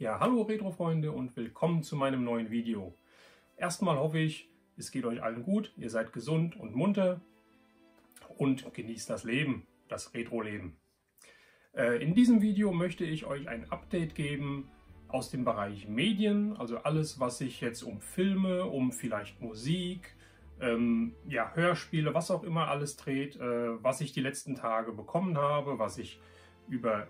Ja, hallo Retro-Freunde und willkommen zu meinem neuen Video. Erstmal hoffe ich, es geht euch allen gut, ihr seid gesund und munter und genießt das Leben, das Retro-Leben. In diesem Video möchte ich euch ein Update geben aus dem Bereich Medien, also alles, was sich jetzt um Filme, um vielleicht Musik, ja, Hörspiele, was auch immer alles dreht, was ich die letzten Tage bekommen habe, was ich über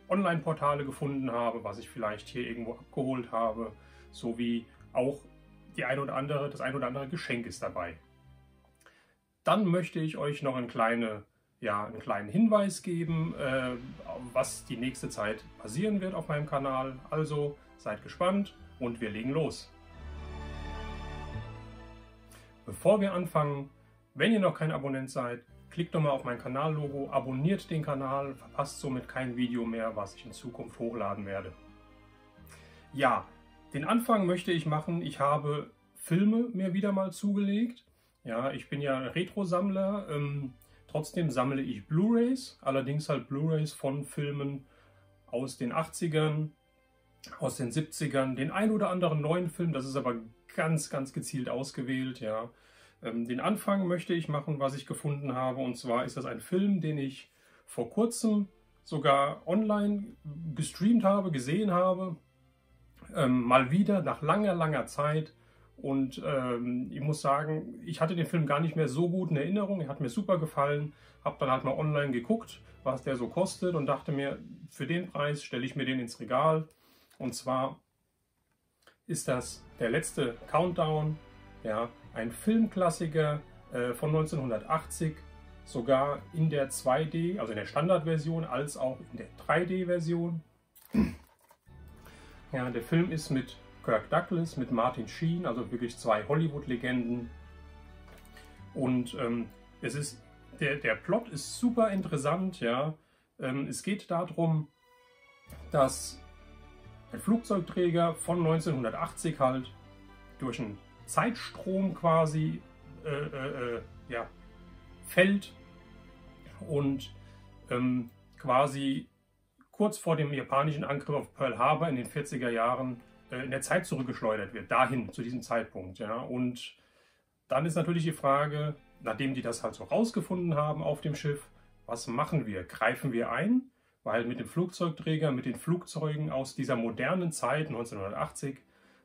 Online-Portale gefunden habe, was ich vielleicht hier irgendwo abgeholt habe, sowie auch das ein oder andere Geschenk ist dabei. Dann möchte ich euch noch einen kleinen Hinweis geben, was die nächste Zeit passieren wird auf meinem Kanal. Also seid gespannt und wir legen los. Bevor wir anfangen, wenn ihr noch kein Abonnent seid, klickt doch mal auf mein Kanallogo, abonniert den Kanal, verpasst somit kein Video mehr, was ich in Zukunft hochladen werde. Ja, den Anfang möchte ich machen. Ich habe Filme mir wieder mal zugelegt. Ja, ich bin ja Retro-Sammler, trotzdem sammle ich Blu-rays, allerdings halt Blu-rays von Filmen aus den 80ern, aus den 70ern, den ein oder anderen neuen Film, das ist aber ganz gezielt ausgewählt, ja. Den Anfang möchte ich machen, was ich gefunden habe, und zwar ist das ein Film, den ich vor kurzem sogar online gestreamt habe, gesehen habe, mal wieder nach langer Zeit, und ich muss sagen, ich hatte den Film gar nicht mehr so gut in Erinnerung, er hat mir super gefallen, habe dann halt mal online geguckt, was der so kostet, und dachte mir, für den Preis stelle ich mir den ins Regal, und zwar ist das der letzte Countdown, ja, ein Filmklassiker von 1980, sogar in der 2D, also in der Standardversion, als auch in der 3D-Version. Ja, der Film ist mit Kirk Douglas, mit Martin Sheen, also wirklich zwei Hollywood-Legenden. Und der Plot ist super interessant. Ja. Es geht darum, dass ein Flugzeugträger von 1980 halt durch einen Zeitstrom quasi fällt und quasi kurz vor dem japanischen Angriff auf Pearl Harbor in den 40er Jahren in der Zeit zurückgeschleudert wird, dahin, zu diesem Zeitpunkt. Ja. Und dann ist natürlich die Frage, nachdem die das halt so rausgefunden haben auf dem Schiff, was machen wir? Greifen wir ein? Weil mit dem Flugzeugträger, mit den Flugzeugen aus dieser modernen Zeit, 1980,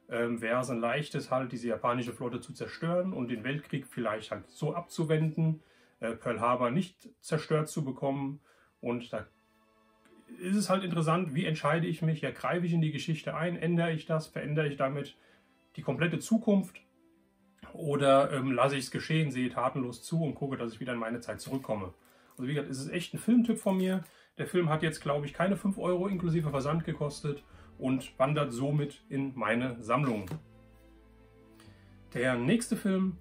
wäre es ein leichtes, halt diese japanische Flotte zu zerstören und den Weltkrieg vielleicht halt so abzuwenden, Pearl Harbor nicht zerstört zu bekommen. Und da ist es halt interessant, wie entscheide ich mich? Ja, greife ich in die Geschichte ein? Ändere ich das? Verändere ich damit die komplette Zukunft? Oder lasse ich es geschehen, sehe tatenlos zu und gucke, dass ich wieder in meine Zeit zurückkomme? Also wie gesagt, es ist echt ein Filmtipp von mir. Der Film hat jetzt, glaube ich, keine 5 Euro inklusive Versand gekostet und wandert somit in meine Sammlung. Der nächste Film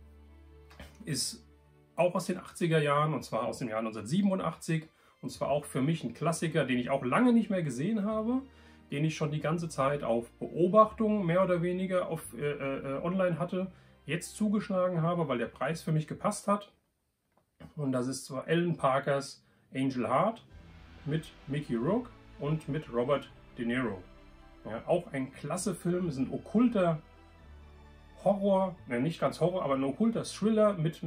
ist auch aus den 80er Jahren, und zwar aus dem Jahr 1987. Und zwar auch für mich ein Klassiker, den ich auch lange nicht mehr gesehen habe, den ich schon die ganze Zeit auf Beobachtung mehr oder weniger online hatte, jetzt zugeschlagen habe, weil der Preis für mich gepasst hat. Und das ist zwar Alan Parkers Angel Heart mit Mickey Rourke und mit Robert De Niro. Ja, auch ein klasse Film, ist ein okkulter Horror, nicht ganz Horror, aber ein okkulter Thriller mit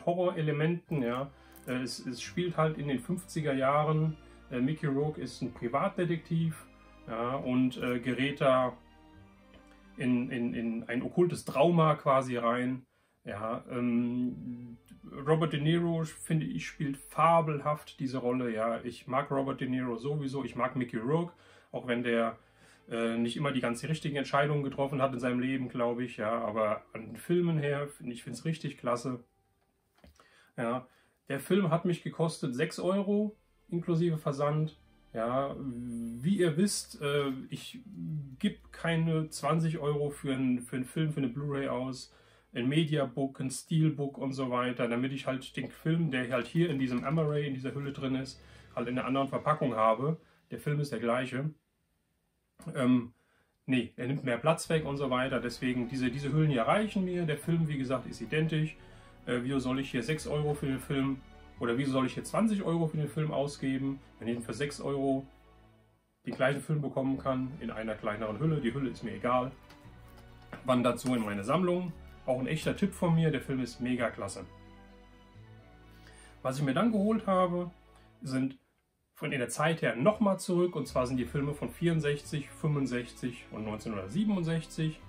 Horrorelementen. Ja. Es spielt halt in den 50er Jahren. Mickey Rourke ist ein Privatdetektiv, ja, und gerät da in ein okkultes Trauma quasi rein. Ja, Robert De Niro, finde ich, spielt fabelhaft diese Rolle. Ja, ich mag Robert De Niro sowieso, ich mag Mickey Rourke, auch wenn der nicht immer die ganz richtigen Entscheidungen getroffen hat in seinem Leben, glaube ich. Ja, aber an den Filmen her, ich finde es richtig klasse. Ja, der Film hat mich gekostet 6 Euro inklusive Versand. Ja, wie ihr wisst, ich gebe keine 20 Euro für einen Film, für eine Blu-ray aus, ein Mediabook, ein Steelbook und so weiter, damit ich halt den Film, der halt hier in diesem Amaray, in dieser Hülle drin ist, halt in einer anderen Verpackung habe. Der Film ist der gleiche. Nee, er nimmt mehr Platz weg und so weiter, deswegen diese Hüllen hier reichen mir. Der Film, wie gesagt, ist identisch. Wieso soll ich hier 6 Euro für den Film, oder wieso soll ich hier 20 Euro für den Film ausgeben, wenn ich ihn für 6 Euro den gleichen Film bekommen kann, in einer kleineren Hülle. Die Hülle ist mir egal. Wandert so in meine Sammlung. Auch ein echter Tipp von mir, der Film ist mega klasse. Was ich mir dann geholt habe, sind von in der Zeit her nochmal zurück, und zwar sind die Filme von 64, 65 und 1967.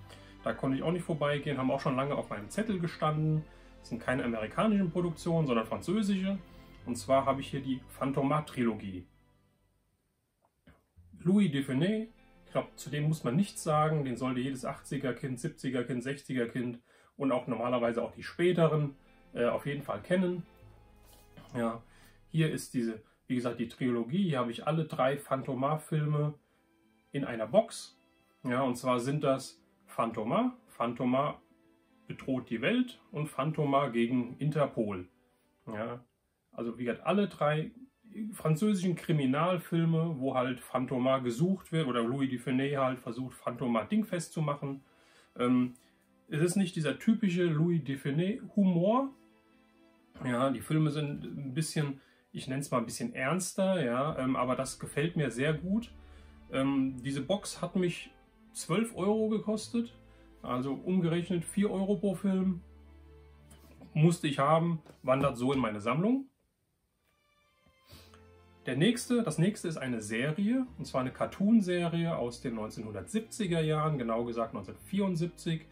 Da konnte ich auch nicht vorbeigehen, haben auch schon lange auf meinem Zettel gestanden. Das sind keine amerikanischen Produktionen, sondern französische. Und zwar habe ich hier die Fantomas-Trilogie. Louis de Funès, ich glaube, zu dem muss man nichts sagen, den sollte jedes 80er-Kind, 70er-Kind, 60er-Kind und auch normalerweise auch die späteren auf jeden Fall kennen. Ja, hier ist diese, wie gesagt, die Trilogie. Hier habe ich alle 3 Fantomas-Filme in einer Box. Ja, und zwar sind das Fantomas, Fantomas bedroht die Welt und Fantomas gegen Interpol. Ja, also wie gesagt, alle 3 französischen Kriminalfilme, wo halt Fantomas gesucht wird oder Louis de Funès halt versucht, Fantomas dingfest zu machen. Es ist nicht dieser typische Louis de Funès Humor. Ja, die Filme sind ein bisschen, ich nenne es mal ein bisschen ernster, ja, aber das gefällt mir sehr gut. Diese Box hat mich 12 € gekostet, also umgerechnet 4 € pro Film. Musste ich haben, wandert so in meine Sammlung. Das nächste ist eine Serie, und zwar eine Cartoon-Serie aus den 1970er Jahren, genau gesagt 1974.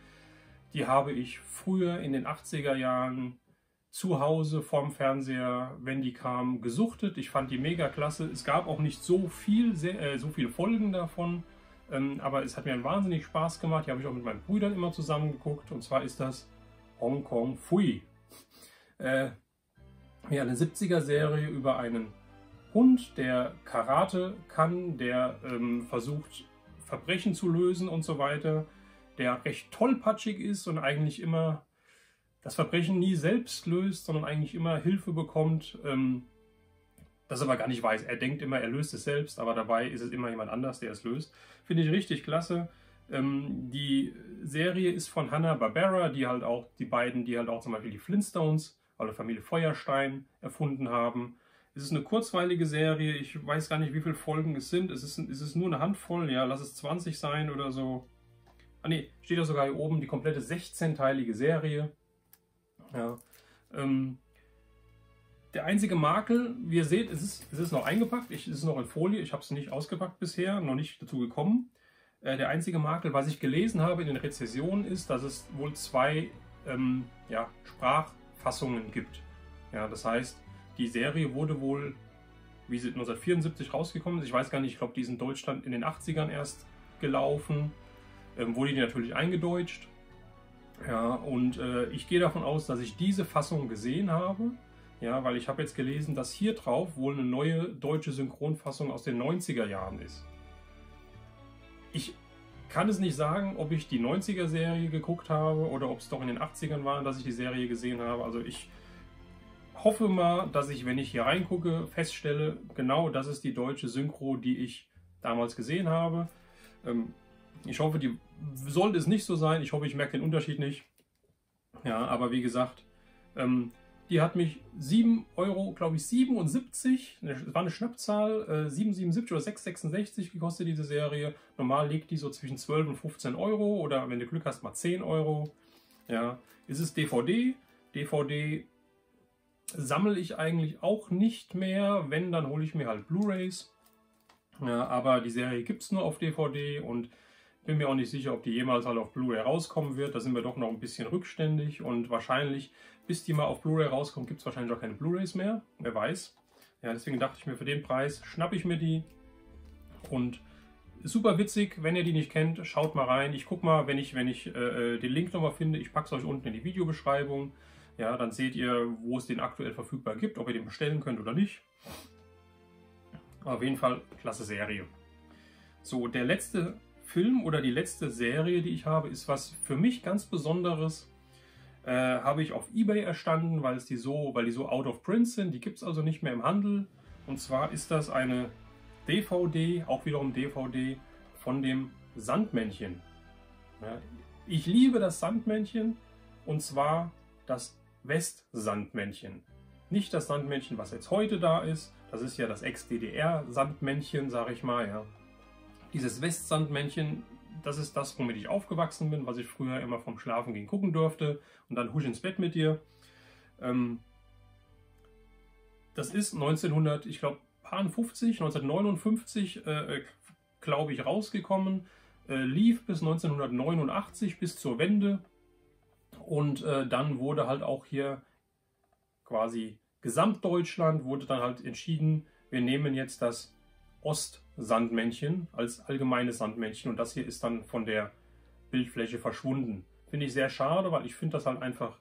Die habe ich früher in den 80er Jahren zu Hause vorm Fernseher, wenn die kam, gesuchtet. Ich fand die mega klasse. Es gab auch nicht so viele Folgen davon, aber es hat mir einen wahnsinnig Spaß gemacht. Die habe ich auch mit meinen Brüdern immer zusammen geguckt, und zwar ist das Hong Kong Phooey. Ja, eine 70er-Serie über einen Hund, der Karate kann, der versucht, Verbrechen zu lösen und so weiter, der recht tollpatschig ist und eigentlich immer das Verbrechen nie selbst löst, sondern eigentlich immer Hilfe bekommt, das aber gar nicht weiß. Er denkt immer, er löst es selbst, aber dabei ist es immer jemand anders, der es löst. Finde ich richtig klasse. Die Serie ist von Hanna-Barbera, die halt auch zum Beispiel die Flintstones, also Familie Feuerstein, erfunden haben. Es ist eine kurzweilige Serie, ich weiß gar nicht, wie viele Folgen es sind. Es ist nur eine Handvoll, ja, lass es 20 sein oder so. Ah ne, steht ja sogar hier oben, die komplette 16-teilige Serie. Ja, der einzige Makel, wie ihr seht, es ist noch eingepackt, es ist noch in Folie, ich habe es nicht ausgepackt bisher, noch nicht dazu gekommen. Der einzige Makel, was ich gelesen habe in den Rezensionen, ist, dass es wohl 2 Sprachfassungen gibt. Ja, das heißt, die Serie wurde wohl, wie sie 1974 rausgekommen ist, ich weiß gar nicht, ich glaube, die ist in Deutschland in den 80ern erst gelaufen, wurde die natürlich eingedeutscht. Ja, und ich gehe davon aus, dass ich diese Fassung gesehen habe, ja, weil ich habe jetzt gelesen, dass hier drauf wohl eine neue deutsche Synchronfassung aus den 90er Jahren ist. Ich kann es nicht sagen, ob ich die 90er-Serie geguckt habe oder ob es doch in den 80ern war, dass ich die Serie gesehen habe. Also ich hoffe mal, dass ich, wenn ich hier reingucke, feststelle, genau das ist die deutsche Synchro, die ich damals gesehen habe. Ich hoffe, die sollte es nicht so sein. Ich hoffe, ich merke den Unterschied nicht. Ja, aber wie gesagt, die hat mich 7 €, glaube ich, 77, das war eine Schnappzahl, 7,77 oder 6,66 gekostet diese Serie. Normal liegt die so zwischen 12 und 15 € oder wenn du Glück hast, mal 10 €. Ja, ist es DVD. DVD sammle ich eigentlich auch nicht mehr. Wenn, dann hole ich mir halt Blu-rays. Ja, aber die Serie gibt es nur auf DVD und bin mir auch nicht sicher, ob die jemals halt auf Blu-ray rauskommen wird. Da sind wir doch noch ein bisschen rückständig und wahrscheinlich, bis die mal auf Blu-ray rauskommt, gibt es wahrscheinlich auch keine Blu-rays mehr. Wer weiß. Ja, deswegen dachte ich mir, für den Preis schnappe ich mir die. Und super witzig, wenn ihr die nicht kennt, schaut mal rein. Ich gucke mal, wenn ich den Link nochmal finde, ich packe es euch unten in die Videobeschreibung. Ja, dann seht ihr, wo es den aktuell verfügbar gibt, ob ihr den bestellen könnt oder nicht. Auf jeden Fall klasse Serie. So, der letzte Film oder die letzte Serie, die ich habe, ist was für mich ganz Besonderes. Habe ich auf eBay erstanden, weil die so out of print sind. Die gibt es also nicht mehr im Handel. Und zwar ist das eine DVD, auch wiederum DVD, von dem Sandmännchen. Ja, ich liebe das Sandmännchen, und zwar das Westsandmännchen. Nicht das Sandmännchen, was jetzt heute da ist. Das ist ja das Ex-DDR-Sandmännchen, sage ich mal. Ja. Dieses Westsandmännchen, das ist das, womit ich aufgewachsen bin, was ich früher immer vom Schlafengehen gucken durfte und dann husch ins Bett mit dir. Das ist 1959, glaube ich, rausgekommen, lief bis 1989, bis zur Wende, und dann wurde halt auch hier quasi Gesamtdeutschland, wurde dann halt entschieden, wir nehmen jetzt das Ostsandmännchen als allgemeines Sandmännchen, und das hier ist dann von der Bildfläche verschwunden. Finde ich sehr schade, weil ich finde das halt einfach,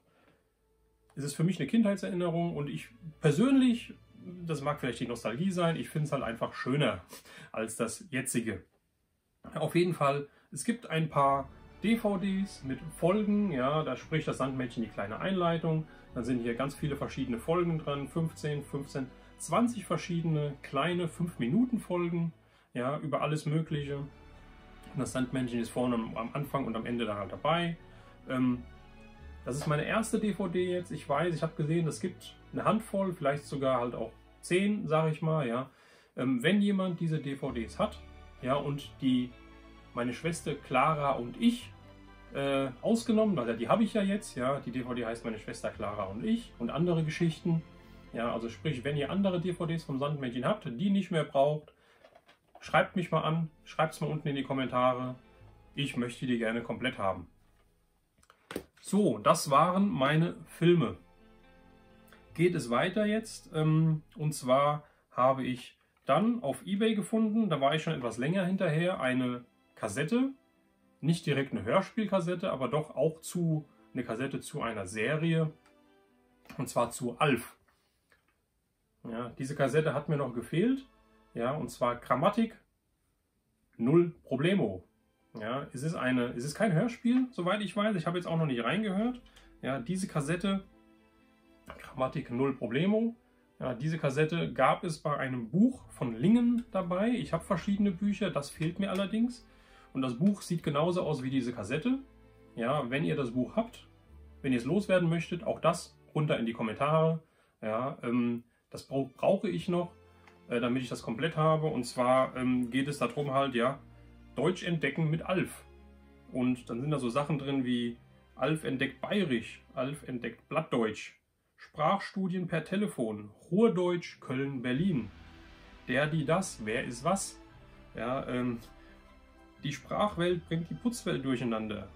es ist für mich eine Kindheitserinnerung, und ich persönlich, das mag vielleicht die Nostalgie sein, ich finde es halt einfach schöner als das jetzige. Auf jeden Fall, es gibt ein paar DVDs mit Folgen, ja, da spricht das Sandmännchen die kleine Einleitung, dann sind hier ganz viele verschiedene Folgen dran, 15, 20 verschiedene kleine 5-Minuten-Folgen, ja, über alles Mögliche. Und das Sandmännchen ist vorne am Anfang und am Ende dann halt dabei. Das ist meine erste DVD jetzt. Ich weiß, ich habe gesehen, es gibt eine Handvoll, vielleicht sogar halt auch 10, sage ich mal. Ja. Wenn jemand diese DVDs hat, ja, und meine Schwester Clara und ich ausgenommen, also die habe ich ja jetzt, ja, die DVD heißt Meine Schwester Clara und ich und andere Geschichten. Ja, also sprich, wenn ihr andere DVDs vom Sandmännchen habt, die nicht mehr braucht, schreibt mich mal an, schreibt es mal unten in die Kommentare. Ich möchte die gerne komplett haben. So, das waren meine Filme. Geht es weiter jetzt, und zwar habe ich dann auf eBay gefunden, da war ich schon etwas länger hinterher, eine Kassette, nicht direkt eine Hörspielkassette, aber doch auch eine Kassette zu einer Serie, und zwar zu Alf. Ja, diese Kassette hat mir noch gefehlt, ja, und zwar Grammatik, null Problemo. Ja, es ist kein Hörspiel, soweit ich weiß, ich habe jetzt auch noch nicht reingehört. Ja, diese Kassette, Grammatik, null Problemo. Ja, diese Kassette gab es bei einem Buch von Lingen dabei. Ich habe verschiedene Bücher, das fehlt mir allerdings. Und das Buch sieht genauso aus wie diese Kassette. Ja, wenn ihr das Buch habt, wenn ihr es loswerden möchtet, auch das runter in die Kommentare. Ja, das brauche ich noch, damit ich das komplett habe. Und zwar geht es darum halt, ja, Deutsch entdecken mit Alf. Und dann sind da so Sachen drin wie Alf entdeckt Bayerisch, Alf entdeckt Plattdeutsch, Sprachstudien per Telefon, Ruhrdeutsch, Köln, Berlin, der, die, das, wer ist was. Ja, die Sprachwelt bringt die Putzwelt durcheinander.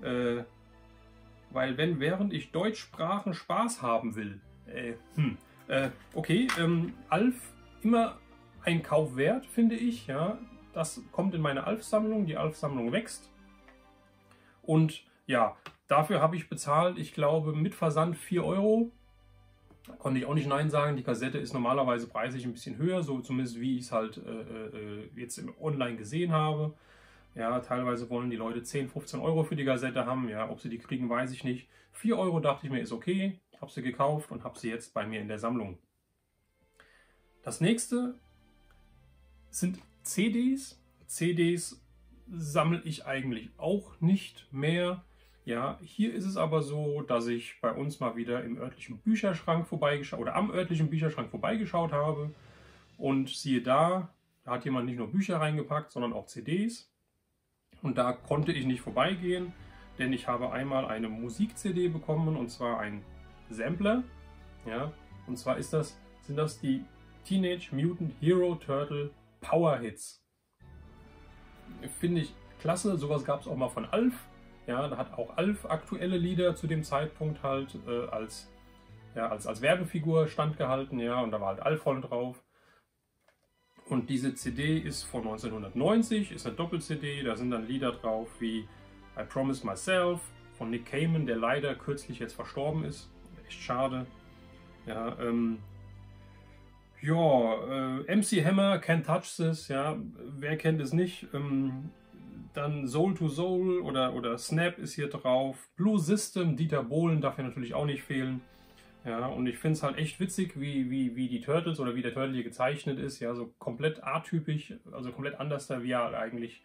Weil während ich Deutschsprachen Spaß haben will. Okay, Alf immer ein Kauf wert, finde ich. Ja, das kommt in meine Alf-Sammlung. Die Alf-Sammlung wächst. Und ja, dafür habe ich bezahlt, ich glaube, mit Versand 4 Euro. Konnte ich auch nicht Nein sagen. Die Kassette ist normalerweise preislich ein bisschen höher, so zumindest wie ich es halt jetzt online gesehen habe. Ja, teilweise wollen die Leute 10, 15 Euro für die Kassette haben. Ja, ob sie die kriegen, weiß ich nicht. 4 Euro dachte ich mir, ist okay. Habe sie gekauft und habe sie jetzt bei mir in der Sammlung. Das nächste sind CDs. CDs sammle ich eigentlich auch nicht mehr. Ja, hier ist es aber so, dass ich bei uns mal wieder im örtlichen Bücherschrank vorbeigeschaut oder am örtlichen Bücherschrank vorbeigeschaut habe. Und siehe da hat jemand nicht nur Bücher reingepackt, sondern auch CDs. Und da konnte ich nicht vorbeigehen, denn ich habe einmal eine Musik-CD bekommen, und zwar ein Sampler. Ja, und zwar sind das die Teenage Mutant Hero Turtle Power Hits. Finde ich klasse, sowas gab es auch mal von Alf. Ja, da hat auch Alf aktuelle Lieder zu dem Zeitpunkt halt als Werbefigur standgehalten, ja, und da war halt Alf voll drauf. Und diese CD ist von 1990, ist eine Doppel-CD, da sind dann Lieder drauf wie I Promised Myself von Nick Cayman, der leider kürzlich jetzt verstorben ist. Echt schade. Ja, MC Hammer, Can't Touch This, ja, wer kennt es nicht? Dann Soul to Soul oder Snap ist hier drauf. Blue System, Dieter Bohlen darf ja natürlich auch nicht fehlen. Ja, und ich finde es halt echt witzig, wie die Turtles oder wie der Turtle hier gezeichnet ist. Ja, so komplett atypisch, also komplett anders, da wie er eigentlich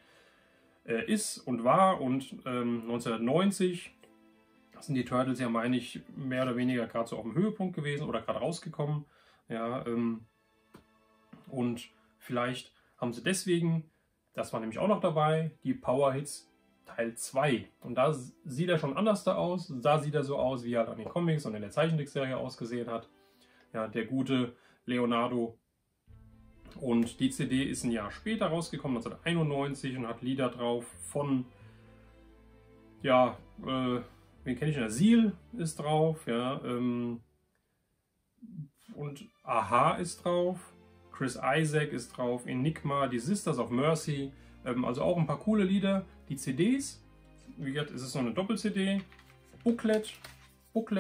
ist und war. Und 1990 sind die Turtles ja, meine ich, mehr oder weniger gerade so auf dem Höhepunkt gewesen oder gerade rausgekommen. Ja, und vielleicht haben sie deswegen Das war nämlich auch noch dabei, die Power Hits Teil 2. Und da sieht er schon anders da aus. Da sieht er so aus, wie er halt an den Comics und in der Zeichentrickserie ausgesehen hat. Ja, der gute Leonardo. Und die CD ist ein Jahr später rausgekommen, 1991, und hat Lieder drauf von, ja, wen kenne ich denn? Seal ist drauf, ja, und Aha ist drauf, Chris Isaak ist drauf, Enigma, die Sisters of Mercy, also auch ein paar coole Lieder. Die CDs, wie gesagt, es ist so eine Doppel-CD, Booklet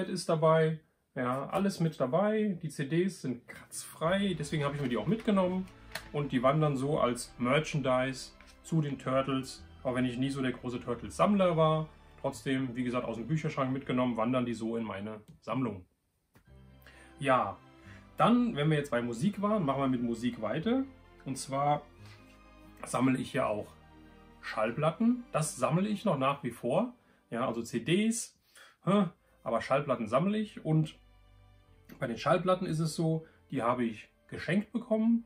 ist dabei, ja, alles mit dabei. Die CDs sind kratzfrei, deswegen habe ich mir die auch mitgenommen, und die wandern so als Merchandise zu den Turtles, auch wenn ich nie so der große Turtles-Sammler war. Trotzdem, wie gesagt, aus dem Bücherschrank mitgenommen, wandern die so in meine Sammlung. Ja, dann, wenn wir jetzt bei Musik waren, machen wir mit Musik weiter. Und zwar sammle ich ja auch Schallplatten. Das sammle ich noch nach wie vor. Ja, also CDs, aber Schallplatten sammle ich. Und bei den Schallplatten ist es so, die habe ich geschenkt bekommen.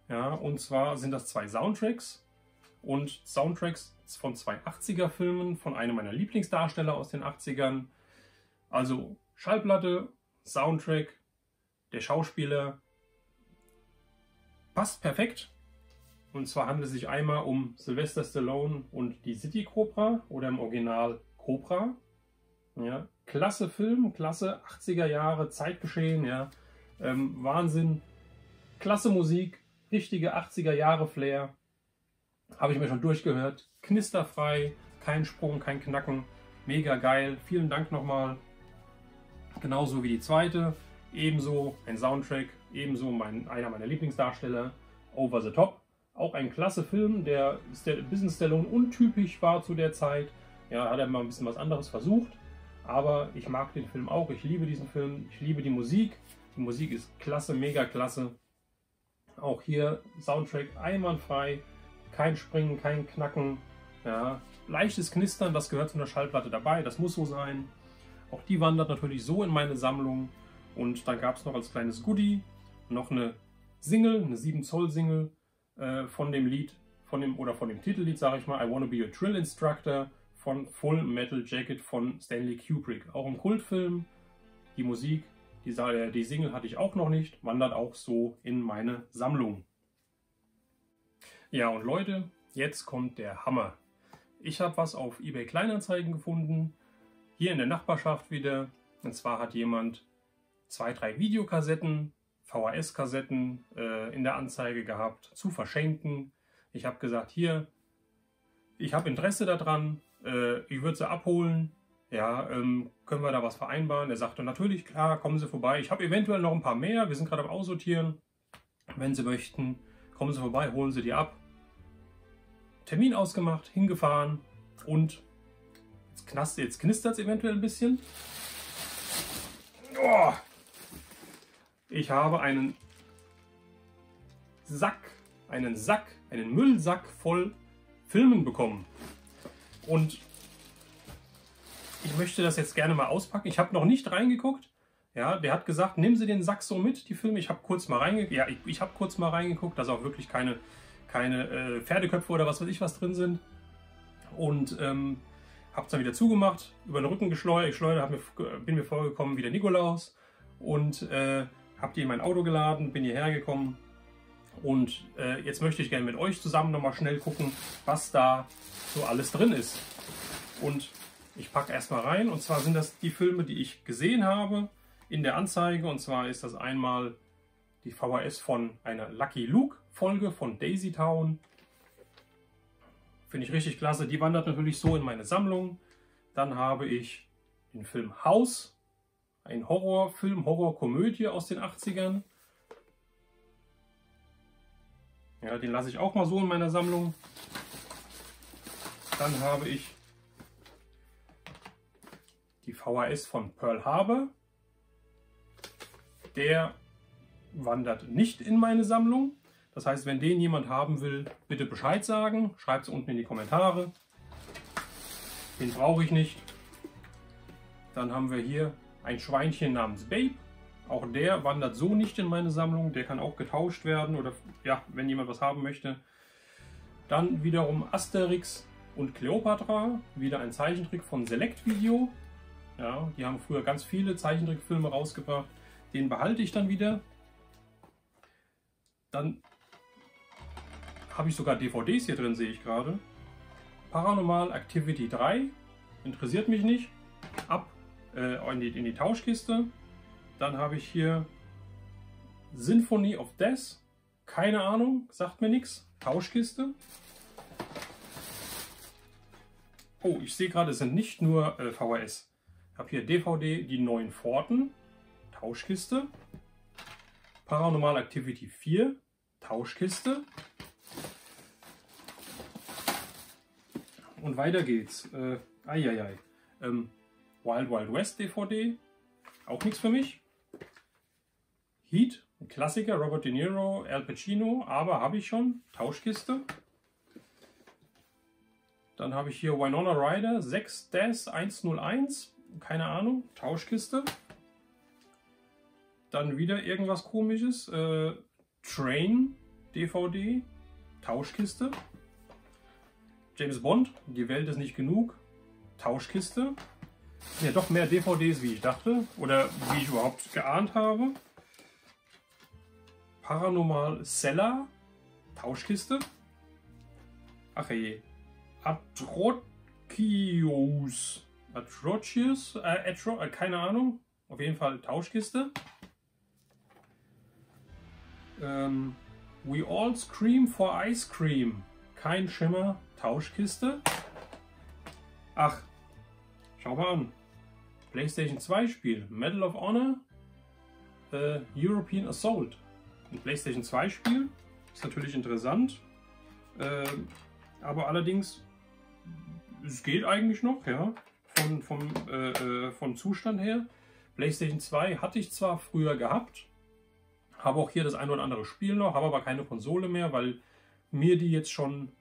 Ja, und zwar sind das 2 Soundtracks. Und Soundtracks von 2 80er-Filmen von einem meiner Lieblingsdarsteller aus den 80ern. Also Schallplatte, Soundtrack, der Schauspieler, passt perfekt. Und zwar handelt es sich einmal um Sylvester Stallone und die City Cobra oder im Original Cobra. Ja, klasse Film, klasse 80er Jahre, Zeitgeschehen, ja, Wahnsinn, klasse Musik, richtige 80er Jahre Flair. Habe ich mir schon durchgehört. Knisterfrei, kein Sprung, kein Knacken. Mega geil. Vielen Dank nochmal. Genauso wie die zweite. Ebenso ein Soundtrack. Ebenso einer meiner Lieblingsdarsteller. Over the Top. Auch ein klasse Film, der ein bisschen Stallone untypisch war zu der Zeit. Ja, hat er mal ein bisschen was anderes versucht. Aber ich mag den Film auch. Ich liebe diesen Film. Ich liebe die Musik. Die Musik ist klasse, mega klasse. Auch hier Soundtrack einwandfrei. Kein Springen, kein Knacken, ja, leichtes Knistern, das gehört zu einer Schallplatte dabei, das muss so sein. Auch die wandert natürlich so in meine Sammlung. Und dann gab es noch als kleines Goodie noch eine Single, eine 7 Zoll Single von dem Lied, von dem Titellied, sage ich mal, I Wanna Be Your Drill Instructor von Full Metal Jacket von Stanley Kubrick. Auch ein Kultfilm. Die Musik, die Single hatte ich auch noch nicht, wandert auch so in meine Sammlung. Ja, und Leute, jetzt kommt der Hammer. Ich habe was auf eBay Kleinanzeigen gefunden, hier in der Nachbarschaft wieder. Und zwar hat jemand 2, 3 Videokassetten, VHS-Kassetten in der Anzeige gehabt, zu verschenken. Ich habe gesagt, hier, ich habe Interesse daran, ich würde sie abholen. Ja, können wir da was vereinbaren? Er sagte, natürlich, klar, kommen Sie vorbei. Ich habe eventuell noch ein paar mehr, wir sind gerade am Aussortieren. Wenn Sie möchten, kommen Sie vorbei, holen Sie die ab. Termin ausgemacht, hingefahren und jetzt knistert es eventuell ein bisschen. Oh, ich habe einen Müllsack voll Filmen bekommen. Und ich möchte das jetzt gerne mal auspacken. Ich habe noch nicht reingeguckt. Ja, der hat gesagt, nehmen Sie den Sack so mit, die Filme. Ich habe kurz mal reingeguckt. Ja, ich habe kurz mal reingeguckt, dass auch wirklich keine Pferdeköpfe oder was weiß ich was drin sind. Und habe es dann wieder zugemacht, über den Rücken geschleudert. Bin mir vorgekommen wie der Nikolaus. Und habe die in mein Auto geladen, bin hierher gekommen. Und jetzt möchte ich gerne mit euch zusammen nochmal schnell gucken, was da so alles drin ist. Und ich packe erstmal rein. Und zwar sind das die Filme, die ich gesehen habe in der Anzeige. Und zwar ist das einmal die VHS von einer Lucky Luke Folge von Daisy Town. Finde ich richtig klasse. Die wandert natürlich so in meine Sammlung. Dann habe ich den Film House. Ein Horrorfilm, Horrorkomödie aus den 80ern. Ja, den lasse ich auch mal so in meiner Sammlung. Dann habe ich die VHS von Pearl Harbor. Der wandert nicht in meine Sammlung. Das heißt, wenn den jemand haben will, bitte Bescheid sagen. Schreibt es unten in die Kommentare. Den brauche ich nicht. Dann haben wir hier ein Schweinchen namens Babe. Auch der wandert so nicht in meine Sammlung. Der kann auch getauscht werden oder ja, wenn jemand was haben möchte. Dann wiederum Asterix und Cleopatra, wieder ein Zeichentrick von Select Video. Ja, die haben früher ganz viele Zeichentrickfilme rausgebracht. Den behalte ich dann wieder. Dann habe ich sogar DVDs hier drin, sehe ich gerade. Paranormal Activity 3, interessiert mich nicht. Ab in die Tauschkiste. Dann habe ich hier Symphony of Death. Keine Ahnung, sagt mir nichts. Tauschkiste. Oh, ich sehe gerade, es sind nicht nur VHS. Ich habe hier DVD, die neuen Pforten. Tauschkiste. Paranormal Activity 4. Tauschkiste. Und weiter geht's. Wild Wild West DVD. Auch nichts für mich. Heat, ein Klassiker, Robert De Niro, Al Pacino, aber habe ich schon. Tauschkiste. Dann habe ich hier Winona Ryder 6-101. Keine Ahnung. Tauschkiste. Dann wieder irgendwas Komisches. Train DVD. Tauschkiste. James Bond, die Welt ist nicht genug. Tauschkiste. Ja, doch mehr DVDs, wie ich dachte. Oder wie ich überhaupt geahnt habe. Paranormal Cellar. Tauschkiste. Ach je. Atrocious. Keine Ahnung. Auf jeden Fall Tauschkiste. We All Scream for Ice Cream. Kein Schimmer. Tauschkiste. Ach, schau mal an. PlayStation 2 Spiel. Medal of Honor. European Assault. Ein PlayStation 2 Spiel. Ist natürlich interessant. Aber allerdings, es geht eigentlich noch, ja. Vom Zustand her. PlayStation 2 hatte ich zwar früher gehabt. Habe auch hier das ein oder andere Spiel noch. Habe aber keine Konsole mehr, weil mir die jetzt schon...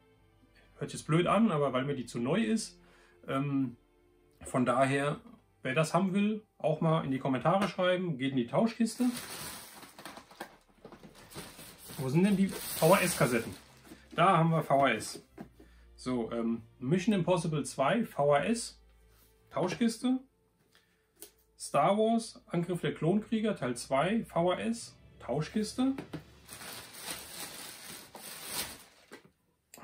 Hört sich jetzt blöd an, aber weil mir die zu neu ist. Von daher, wer das haben will, auch mal in die Kommentare schreiben. Geht in die Tauschkiste. Wo sind denn die VHS-Kassetten? Da haben wir VHS. So, Mission Impossible 2, VHS, Tauschkiste. Star Wars, Angriff der Klonkrieger, Teil 2, VHS, Tauschkiste.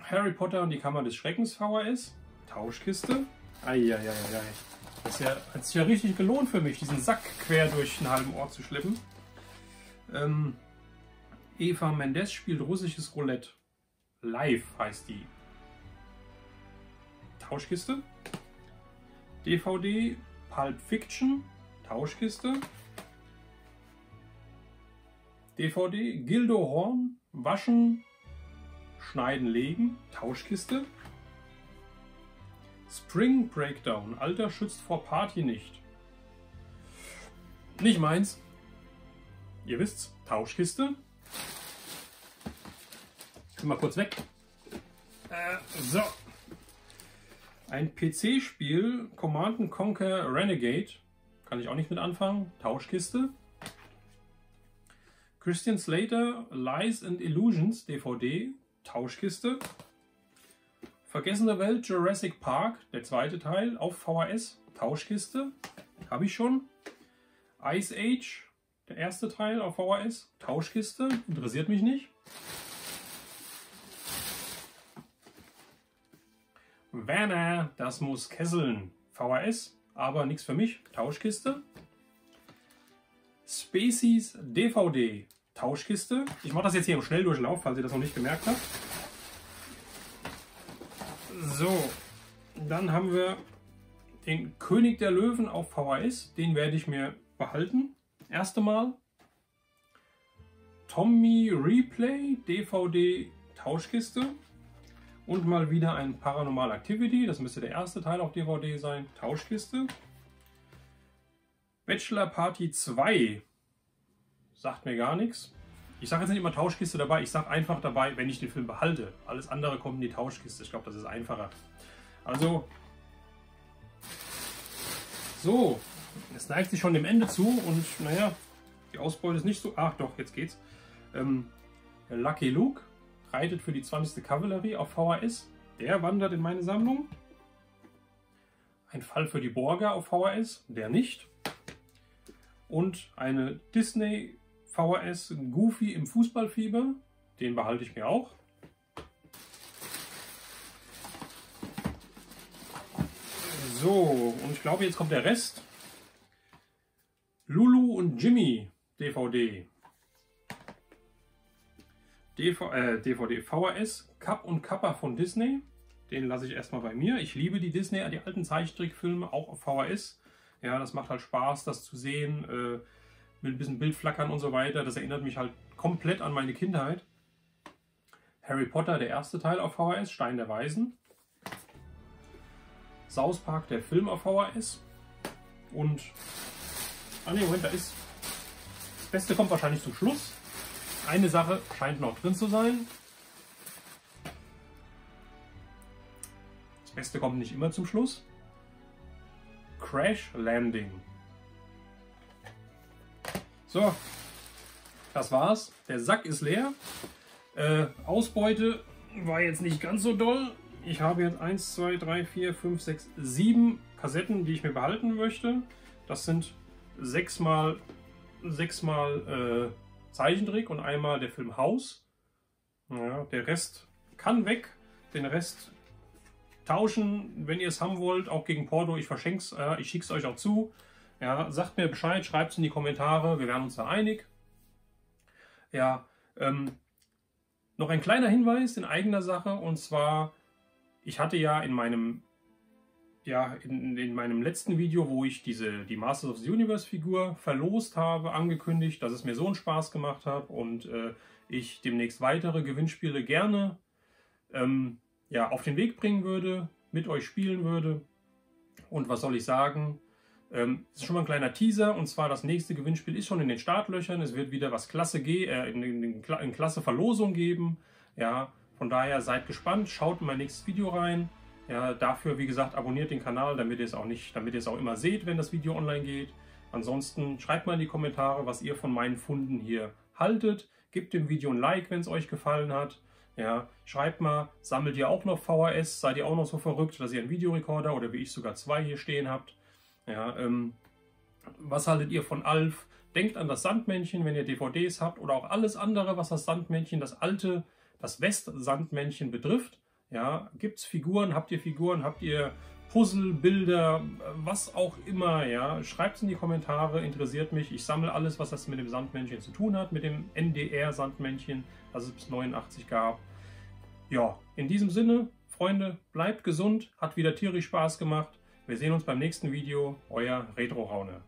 Harry Potter und die Kammer des Schreckens, VHS, Tauschkiste. Eieieiei. Das hat sich ja richtig gelohnt für mich, diesen Sack quer durch einen halben Ort zu schleppen. Eva Mendes spielt russisches Roulette. Live heißt die. Tauschkiste. DVD Pulp Fiction. Tauschkiste. DVD Gildo Horn. Waschen, Schneiden, Legen. Tauschkiste. Spring Breakdown. Alter schützt vor Party nicht. Nicht meins. Ihr wisst's. Tauschkiste. Mal kurz weg. So. Ein PC-Spiel. Command & Conquer Renegade. Kann ich auch nicht mit anfangen. Tauschkiste. Christian Slater Lies and Illusions DVD. Tauschkiste. Vergessene Welt Jurassic Park. Der zweite Teil auf VHS. Tauschkiste. Habe ich schon. Ice Age. Der erste Teil auf VHS. Tauschkiste. Interessiert mich nicht. Werner, das muss kesseln. VHS, aber nichts für mich. Tauschkiste. Species DVD. Tauschkiste. Ich mache das jetzt hier im Schnelldurchlauf, falls ihr das noch nicht gemerkt habt. So, dann haben wir den König der Löwen auf VHS. Den werde ich mir behalten. Erste Mal. Tommy Replay DVD Tauschkiste. Und mal wieder ein Paranormal Activity. Das müsste der erste Teil auf DVD sein. Tauschkiste. Bachelor Party 2. Sagt mir gar nichts. Ich sage jetzt nicht immer Tauschkiste dabei. Ich sage einfach dabei, wenn ich den Film behalte. Alles andere kommt in die Tauschkiste. Ich glaube, das ist einfacher. Also, so. Es neigt sich schon dem Ende zu. Und naja, die Ausbeute ist nicht so... Ach doch, jetzt geht's. Lucky Luke. reitet für die 20. Kavallerie auf VHS. Der wandert in meine Sammlung. Ein Fall für die Borger auf VHS, der nicht. Und eine Disney VHS Goofy im Fußballfieber, den behalte ich mir auch. So, und ich glaube, jetzt kommt der Rest. Lulu und Jimmy DVD. DVD VHS, Kapp und Kappa von Disney. Den lasse ich erstmal bei mir. Ich liebe die Disney, die alten Zeichentrickfilme, auch auf VHS. Ja, das macht halt Spaß, das zu sehen, mit ein bisschen Bildflackern und so weiter. Das erinnert mich halt komplett an meine Kindheit. Harry Potter, der erste Teil auf VHS, Stein der Weisen. South Park, der Film auf VHS. Und, Moment, da ist, das Beste kommt wahrscheinlich zum Schluss. Eine Sache scheint noch drin zu sein. Das Beste kommt nicht immer zum Schluss. Crash Landing. So, das war's. Der Sack ist leer. Ausbeute war jetzt nicht ganz so doll. Ich habe jetzt 1, 2, 3, 4, 5, 6, 7 Kassetten, die ich mir behalten möchte. Das sind 6 mal Zeichentrick und einmal der Film Haus. Ja, der Rest kann weg. Den Rest tauschen, wenn ihr es haben wollt, auch gegen Porto. Ich verschenke es, ich schicke es euch auch zu. Ja, sagt mir Bescheid, schreibt es in die Kommentare, wir werden uns da einig. Ja, noch ein kleiner Hinweis in eigener Sache, und zwar, ich hatte ja in meinem letzten Video, wo ich die Masters of the Universe Figur verlost habe, angekündigt, dass es mir so einen Spaß gemacht hat und ich demnächst weitere Gewinnspiele gerne auf den Weg bringen würde, mit euch spielen würde. Und was soll ich sagen? Das ist schon mal ein kleiner Teaser, und zwar das nächste Gewinnspiel ist schon in den Startlöchern. Es wird wieder was Klasse G, in Klasse Verlosung geben. Ja, von daher seid gespannt, schaut in mein nächstes Video rein. Ja, dafür, wie gesagt, abonniert den Kanal, damit ihr es auch immer seht, wenn das Video online geht. Ansonsten schreibt mal in die Kommentare, was ihr von meinen Funden hier haltet. Gebt dem Video ein Like, wenn es euch gefallen hat. Ja, schreibt mal, sammelt ihr auch noch VHS? Seid ihr auch noch so verrückt, dass ihr einen Videorekorder oder wie ich sogar 2 hier stehen habt? Ja, was haltet ihr von Alf? Denkt an das Sandmännchen, wenn ihr DVDs habt, oder auch alles andere, was das Sandmännchen, das West-Sandmännchen betrifft. Ja, gibt's Figuren? Habt ihr Puzzle, Bilder, was auch immer? Ja, schreibt es in die Kommentare, interessiert mich. Ich sammle alles, was das mit dem Sandmännchen zu tun hat, mit dem NDR-Sandmännchen, das es bis 89 gab. Ja, in diesem Sinne, Freunde, bleibt gesund, hat wieder tierisch Spaß gemacht. Wir sehen uns beim nächsten Video, euer Retro Raune.